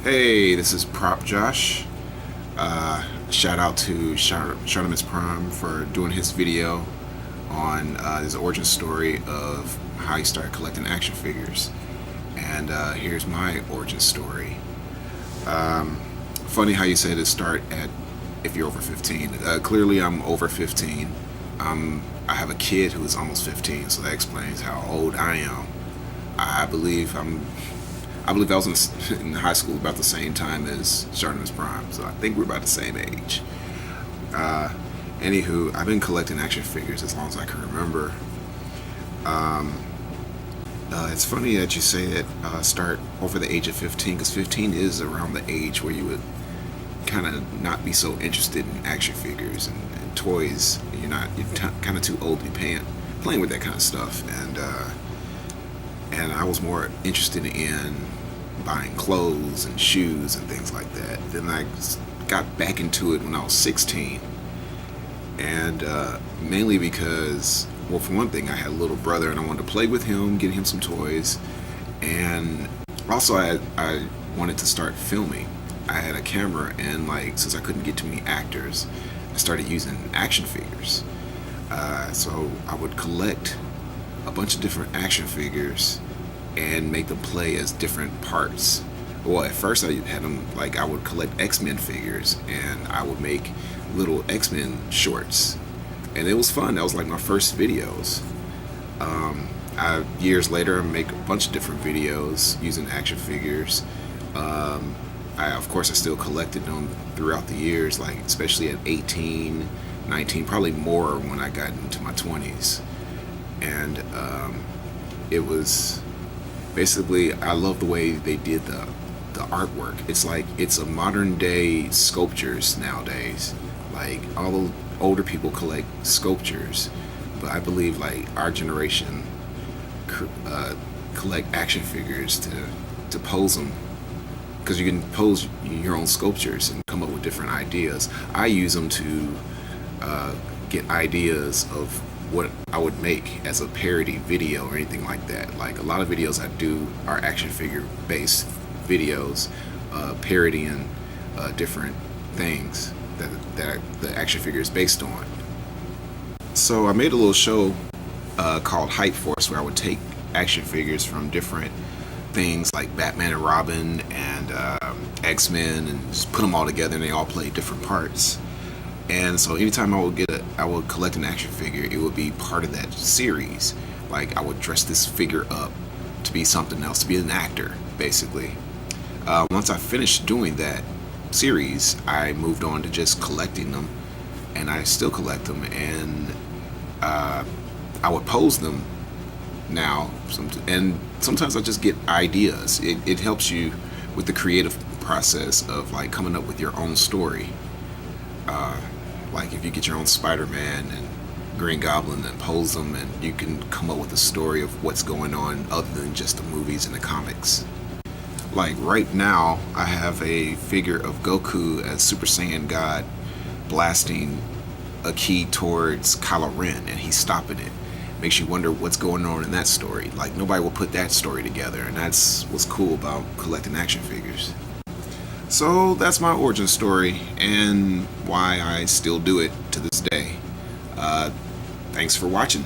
Hey, this is Propjosh. Shout out to Shartimus Prime for doing his video on his origin story of how he started collecting action figures. And here's my origin story. Funny how you say to start at if you're over 15. Clearly, I'm over 15. I have a kid who is almost 15, so that explains how old I am. I believe I was in high school about the same time as Shartimus Prime, so I think we're about the same age. Anywho, I've been collecting action figures as long as I can remember. It's funny that you say that start over the age of 15, because 15 is around the age where you would kind of not be so interested in action figures and toys. You're kind of too old to be playing with that kind of stuff, and I was more interested in buying clothes and shoes and things like that. Then I got back into it when I was 16, and mainly because, well, for one thing, I had a little brother and I wanted to play with him, get him some toys, and also I wanted to start filming. I had a camera, and since I couldn't get too many actors, I started using action figures. So I would collect a bunch of different action figures and make them play as different parts. Well, at first I had them, I would collect X-Men figures and I would make little X-Men shorts, and it was fun. That was my first videos. Years later, I make a bunch of different videos using action figures. Of course I still collected them throughout the years, especially at 18, 19, probably more when I got into my 20s. And it was basically, I love the way they did the artwork. It's a modern day sculptures nowadays. All the older people collect sculptures, but I believe our generation collect action figures to pose them, because you can pose your own sculptures and come up with different ideas. I use them to get ideas of what I would make as a parody video or anything like that. A lot of videos I do are action figure based videos, parodying different things that the action figure is based on. So I made a little show called Hype Force, where I would take action figures from different things like Batman and Robin and X-Men, and just put them all together, and they all play different parts. And so anytime I would collect an action figure, it would be part of that series. I would dress this figure up to be something else, to be an actor, basically. Once I finished doing that series, I moved on to just collecting them, and I still collect them, and I would pose them now, and sometimes I just get ideas. It helps you with the creative process of coming up with your own story. If you get your own Spider-Man and Green Goblin and pose them, and you can come up with a story of what's going on other than just the movies and the comics. Right now, I have a figure of Goku as Super Saiyan God blasting a key towards Kylo Ren, and he's stopping it. Makes you wonder what's going on in that story. Nobody will put that story together, and that's what's cool about collecting action figures. So that's my origin story and why I still do it to this day. Thanks for watching.